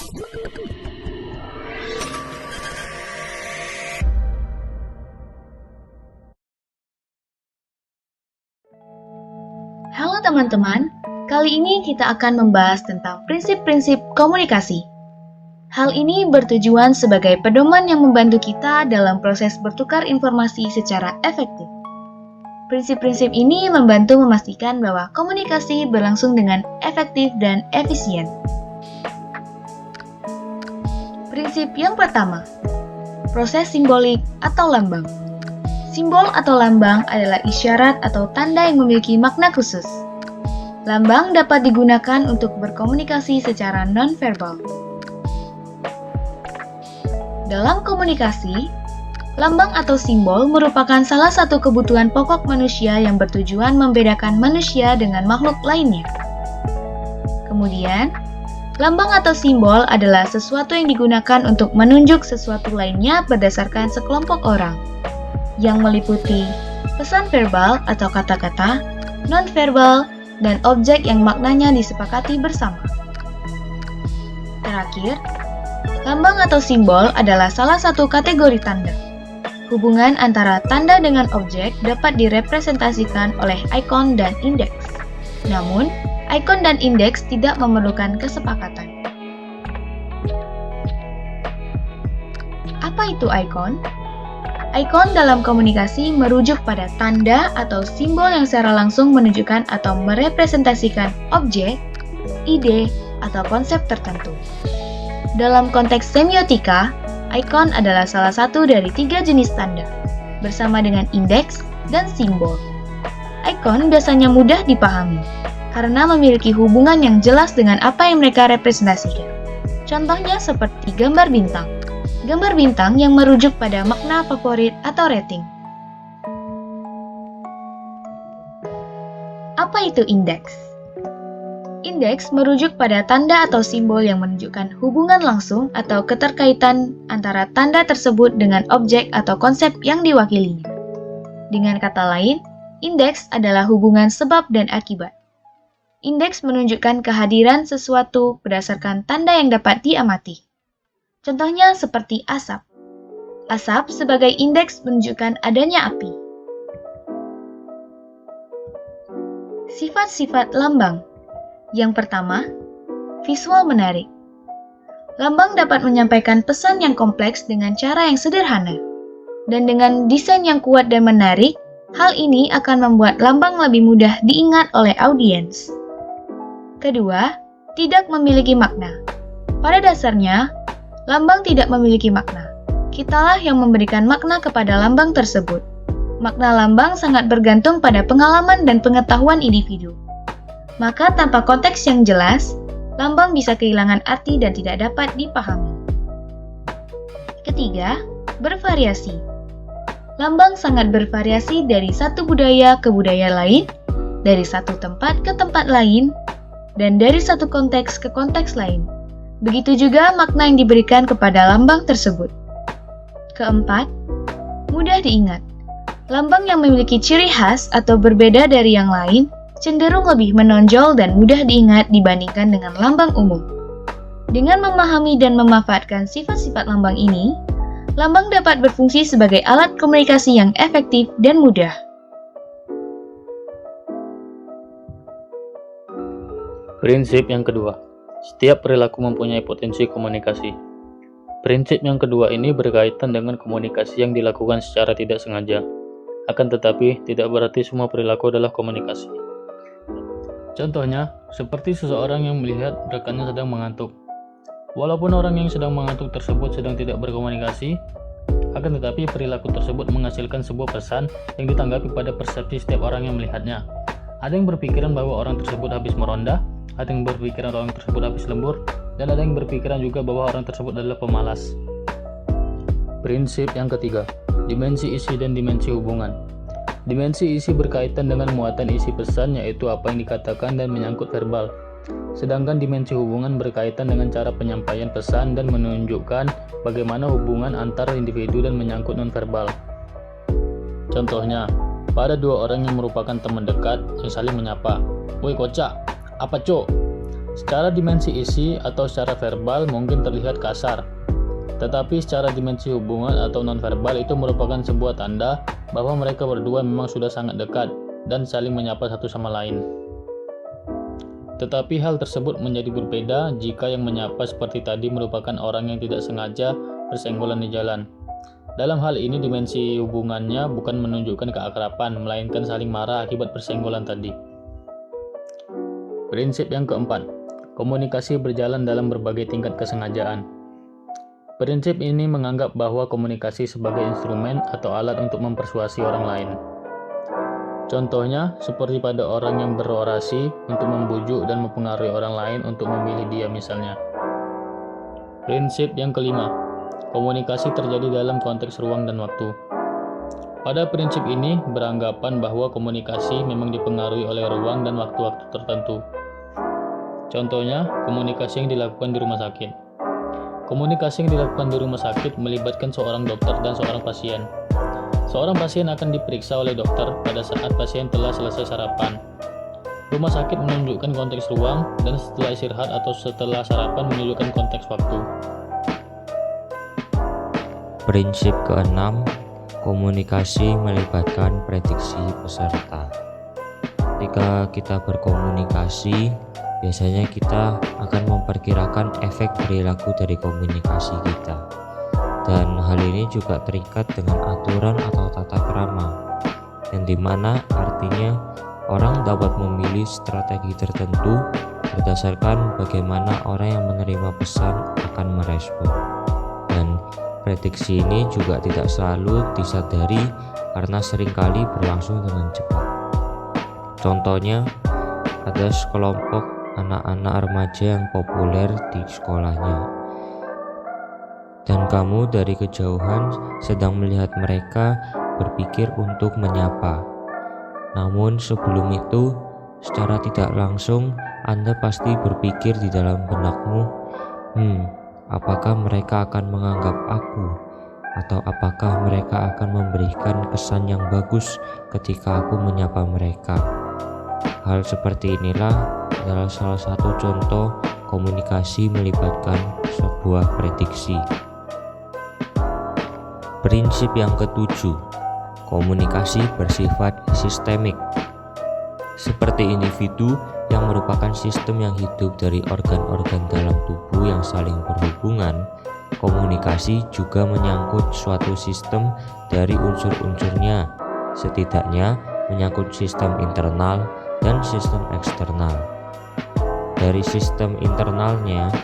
Halo teman-teman, kali ini kita akan membahas tentang prinsip-prinsip komunikasi. Hal ini bertujuan sebagai pedoman yang membantu kita dalam proses bertukar informasi secara efektif. Prinsip-prinsip ini membantu memastikan bahwa komunikasi berlangsung dengan efektif dan efisien. Prinsip yang pertama, proses simbolik atau lambang. Simbol atau lambang adalah isyarat atau tanda yang memiliki makna khusus. Lambang dapat digunakan untuk berkomunikasi secara nonverbal. Dalam komunikasi, lambang atau simbol merupakan salah satu kebutuhan pokok manusia yang bertujuan membedakan manusia dengan makhluk lainnya. Kemudian, lambang atau simbol adalah sesuatu yang digunakan untuk menunjuk sesuatu lainnya berdasarkan sekelompok orang, yang meliputi pesan verbal atau kata-kata, non-verbal, dan objek yang maknanya disepakati bersama. Terakhir, lambang atau simbol adalah salah satu kategori tanda. Hubungan antara tanda dengan objek dapat direpresentasikan oleh ikon dan indeks. Namun, ikon dan indeks tidak memerlukan kesepakatan. Apa itu ikon? Ikon dalam komunikasi merujuk pada tanda atau simbol yang secara langsung menunjukkan atau merepresentasikan objek, ide, atau konsep tertentu. Dalam konteks semiotika, ikon adalah salah satu dari 3 jenis tanda, bersama dengan indeks dan simbol. Ikon biasanya mudah dipahami, karena memiliki hubungan yang jelas dengan apa yang mereka representasikan. Contohnya seperti gambar bintang. Gambar bintang yang merujuk pada makna favorit atau rating. Apa itu indeks? Indeks merujuk pada tanda atau simbol yang menunjukkan hubungan langsung atau keterkaitan antara tanda tersebut dengan objek atau konsep yang diwakilinya. Dengan kata lain, indeks adalah hubungan sebab dan akibat. Indeks menunjukkan kehadiran sesuatu berdasarkan tanda yang dapat diamati. Contohnya seperti asap. Asap sebagai indeks menunjukkan adanya api. Sifat-sifat lambang. Yang pertama, visual menarik. Lambang dapat menyampaikan pesan yang kompleks dengan cara yang sederhana. Dan dengan desain yang kuat dan menarik, hal ini akan membuat lambang lebih mudah diingat oleh audiens. Kedua, tidak memiliki makna. Pada dasarnya, lambang tidak memiliki makna. Kitalah yang memberikan makna kepada lambang tersebut. Makna lambang sangat bergantung pada pengalaman dan pengetahuan individu. Maka tanpa konteks yang jelas, lambang bisa kehilangan arti dan tidak dapat dipahami. Ketiga, bervariasi. Lambang sangat bervariasi dari satu budaya ke budaya lain, dari satu tempat ke tempat lain, dan dari satu konteks ke konteks lain. Begitu juga makna yang diberikan kepada lambang tersebut. Keempat, mudah diingat. Lambang yang memiliki ciri khas atau berbeda dari yang lain cenderung lebih menonjol dan mudah diingat dibandingkan dengan lambang umum. Dengan memahami dan memanfaatkan sifat-sifat lambang ini, lambang dapat berfungsi sebagai alat komunikasi yang efektif dan mudah. Prinsip yang kedua. Setiap perilaku mempunyai potensi komunikasi. Prinsip yang kedua ini berkaitan dengan komunikasi yang dilakukan secara tidak sengaja. Akan tetapi, tidak berarti semua perilaku adalah komunikasi. Contohnya, seperti seseorang yang melihat rekannya sedang mengantuk. Walaupun orang yang sedang mengantuk tersebut sedang tidak berkomunikasi, akan tetapi perilaku tersebut menghasilkan sebuah pesan yang ditanggapi pada persepsi setiap orang yang melihatnya. Ada yang berpikiran bahwa orang tersebut habis meronda, ada yang berpikiran orang tersebut habis lembur, dan ada yang berpikiran juga bahwa orang tersebut adalah pemalas. Prinsip yang ketiga, dimensi isi dan dimensi hubungan. Dimensi isi berkaitan dengan muatan isi pesan, yaitu apa yang dikatakan dan menyangkut verbal. Sedangkan dimensi hubungan berkaitan dengan cara penyampaian pesan dan menunjukkan bagaimana hubungan antar individu dan menyangkut nonverbal. Contohnya, pada dua orang yang merupakan teman dekat yang saling menyapa, "Woi kocak, apa cok?" Secara dimensi isi atau secara verbal mungkin terlihat kasar, tetapi secara dimensi hubungan atau nonverbal itu merupakan sebuah tanda bahwa mereka berdua memang sudah sangat dekat dan saling menyapa satu sama lain. Tetapi hal tersebut menjadi berbeda jika yang menyapa seperti tadi merupakan orang yang tidak sengaja bersenggolan di jalan. Dalam hal ini dimensi hubungannya bukan menunjukkan keakraban, melainkan saling marah akibat bersenggolan tadi. Prinsip yang keempat, komunikasi berjalan dalam berbagai tingkat kesengajaan. Prinsip ini menganggap bahwa komunikasi sebagai instrumen atau alat untuk mempersuasi orang lain. Contohnya, seperti pada orang yang berorasi untuk membujuk dan mempengaruhi orang lain untuk memilih dia misalnya. Prinsip yang kelima, komunikasi terjadi dalam konteks ruang dan waktu. Pada prinsip ini beranggapan bahwa komunikasi memang dipengaruhi oleh ruang dan waktu-waktu tertentu. Contohnya, komunikasi yang dilakukan di rumah sakit. Komunikasi yang dilakukan di rumah sakit melibatkan seorang dokter dan seorang pasien. Seorang pasien akan diperiksa oleh dokter pada saat pasien telah selesai sarapan. Rumah sakit menunjukkan konteks ruang, dan setelah istirahat atau setelah sarapan menunjukkan konteks waktu. Prinsip keenam, komunikasi melibatkan prediksi peserta. Ketika kita berkomunikasi, biasanya kita akan memperkirakan efek perilaku dari komunikasi kita. Dan hal ini juga terikat dengan aturan atau tata krama, yang dimana artinya orang dapat memilih strategi tertentu berdasarkan bagaimana orang yang menerima pesan akan merespon. Dan prediksi ini juga tidak selalu disadari karena seringkali berlangsung dengan cepat. Contohnya, ada sekelompok anak-anak remaja yang populer di sekolahnya. Dan kamu dari kejauhan sedang melihat mereka berpikir untuk menyapa. Namun sebelum itu, secara tidak langsung Anda pasti berpikir di dalam benakmu, apakah mereka akan menganggap aku? Atau apakah mereka akan memberikan kesan yang bagus ketika aku menyapa mereka? Hal seperti inilah adalah salah satu contoh komunikasi melibatkan sebuah prediksi. Prinsip yang ketujuh, komunikasi bersifat sistemik. Seperti individu yang merupakan sistem yang hidup dari organ-organ dalam tubuh yang saling berhubungan, komunikasi juga menyangkut suatu sistem dari unsur-unsurnya, setidaknya menyangkut sistem internal dan sistem eksternal. Dari sistem internalnya,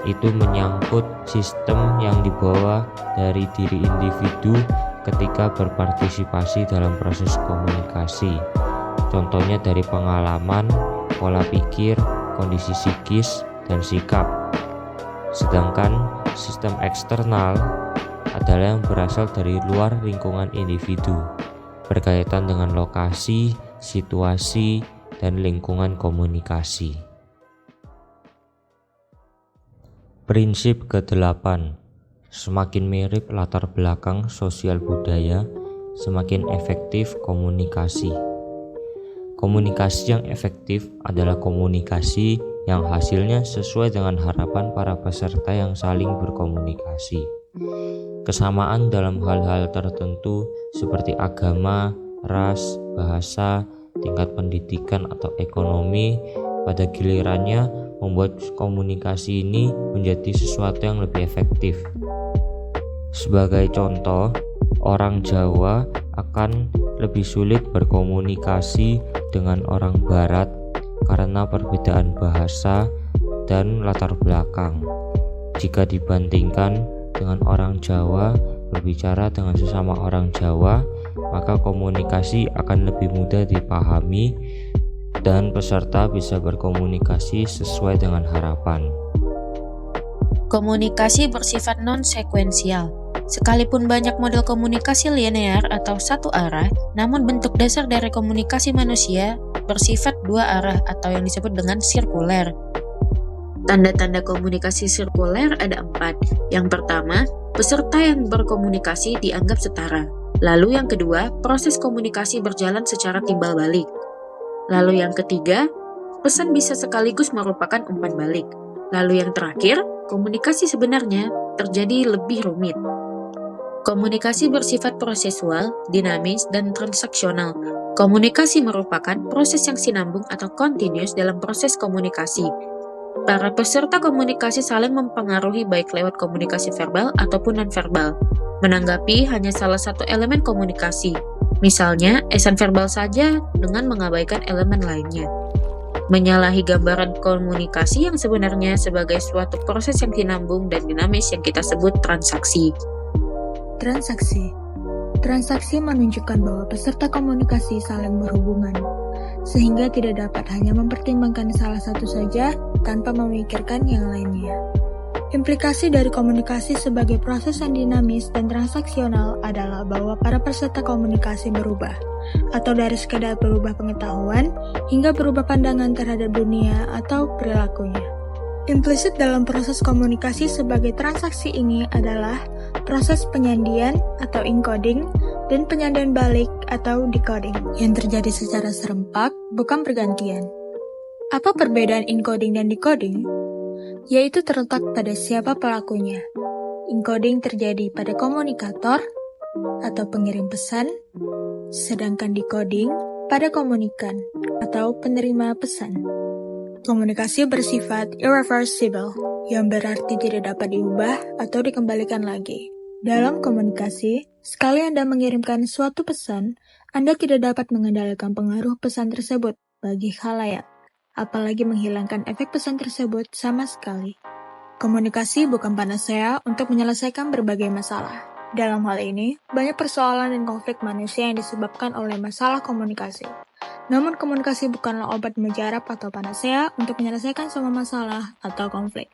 itu menyangkut sistem yang dibawa dari diri individu ketika berpartisipasi dalam proses komunikasi. Contohnya dari pengalaman, pola pikir, kondisi psikis, dan sikap. Sedangkan sistem eksternal adalah yang berasal dari luar lingkungan individu, berkaitan dengan lokasi, situasi, dan lingkungan komunikasi. Prinsip ke-8, semakin mirip latar belakang sosial budaya, semakin efektif komunikasi. Komunikasi yang efektif adalah komunikasi yang hasilnya sesuai dengan harapan para peserta yang saling berkomunikasi. Kesamaan dalam hal-hal tertentu seperti agama, ras, bahasa, tingkat pendidikan atau ekonomi pada gilirannya membuat komunikasi ini menjadi sesuatu yang lebih efektif. Sebagai contoh, orang Jawa akan lebih sulit berkomunikasi dengan orang Barat karena perbedaan bahasa dan latar belakang. Jika dibandingkan dengan orang Jawa berbicara dengan sesama orang Jawa, maka komunikasi akan lebih mudah dipahami dan peserta bisa berkomunikasi sesuai dengan harapan. Komunikasi bersifat non-sekuensial. Sekalipun banyak model komunikasi linear atau satu arah, namun bentuk dasar dari komunikasi manusia bersifat dua arah atau yang disebut dengan sirkuler. Tanda-tanda komunikasi sirkuler ada 4. Yang pertama, peserta yang berkomunikasi dianggap setara. Lalu yang kedua, proses komunikasi berjalan secara timbal balik. Lalu yang ketiga, pesan bisa sekaligus merupakan umpan balik. Lalu yang terakhir, komunikasi sebenarnya terjadi lebih rumit. Komunikasi bersifat prosesual, dinamis, dan transaksional. Komunikasi merupakan proses yang sinambung atau continuous dalam proses komunikasi. Para peserta komunikasi saling mempengaruhi baik lewat komunikasi verbal ataupun nonverbal. Menanggapi hanya salah satu elemen komunikasi. Misalnya, esan verbal saja dengan mengabaikan elemen lainnya. Menyalahi gambaran komunikasi yang sebenarnya sebagai suatu proses yang sinambung dan dinamis yang kita sebut transaksi. Transaksi menunjukkan bahwa peserta komunikasi saling berhubungan, sehingga tidak dapat hanya mempertimbangkan salah satu saja tanpa memikirkan yang lainnya. Implikasi dari komunikasi sebagai proses yang dinamis dan transaksional adalah bahwa para peserta komunikasi berubah, atau dari sekadar berubah pengetahuan hingga berubah pandangan terhadap dunia atau perilakunya. Implisit dalam proses komunikasi sebagai transaksi ini adalah proses penyandian atau encoding dan penyandian balik atau decoding yang terjadi secara serempak, bukan bergantian. Apa perbedaan encoding dan decoding? Yaitu terletak pada siapa pelakunya. Encoding terjadi pada komunikator atau pengirim pesan, sedangkan decoding pada komunikan atau penerima pesan. Komunikasi bersifat irreversible, yang berarti tidak dapat diubah atau dikembalikan lagi. Dalam komunikasi, sekali Anda mengirimkan suatu pesan, Anda tidak dapat mengendalikan pengaruh pesan tersebut bagi khalayak, apalagi menghilangkan efek pesan tersebut sama sekali. Komunikasi bukan panacea untuk menyelesaikan berbagai masalah. Dalam hal ini, banyak persoalan dan konflik manusia yang disebabkan oleh masalah komunikasi. Namun komunikasi bukanlah obat mujarab atau panacea untuk menyelesaikan semua masalah atau konflik.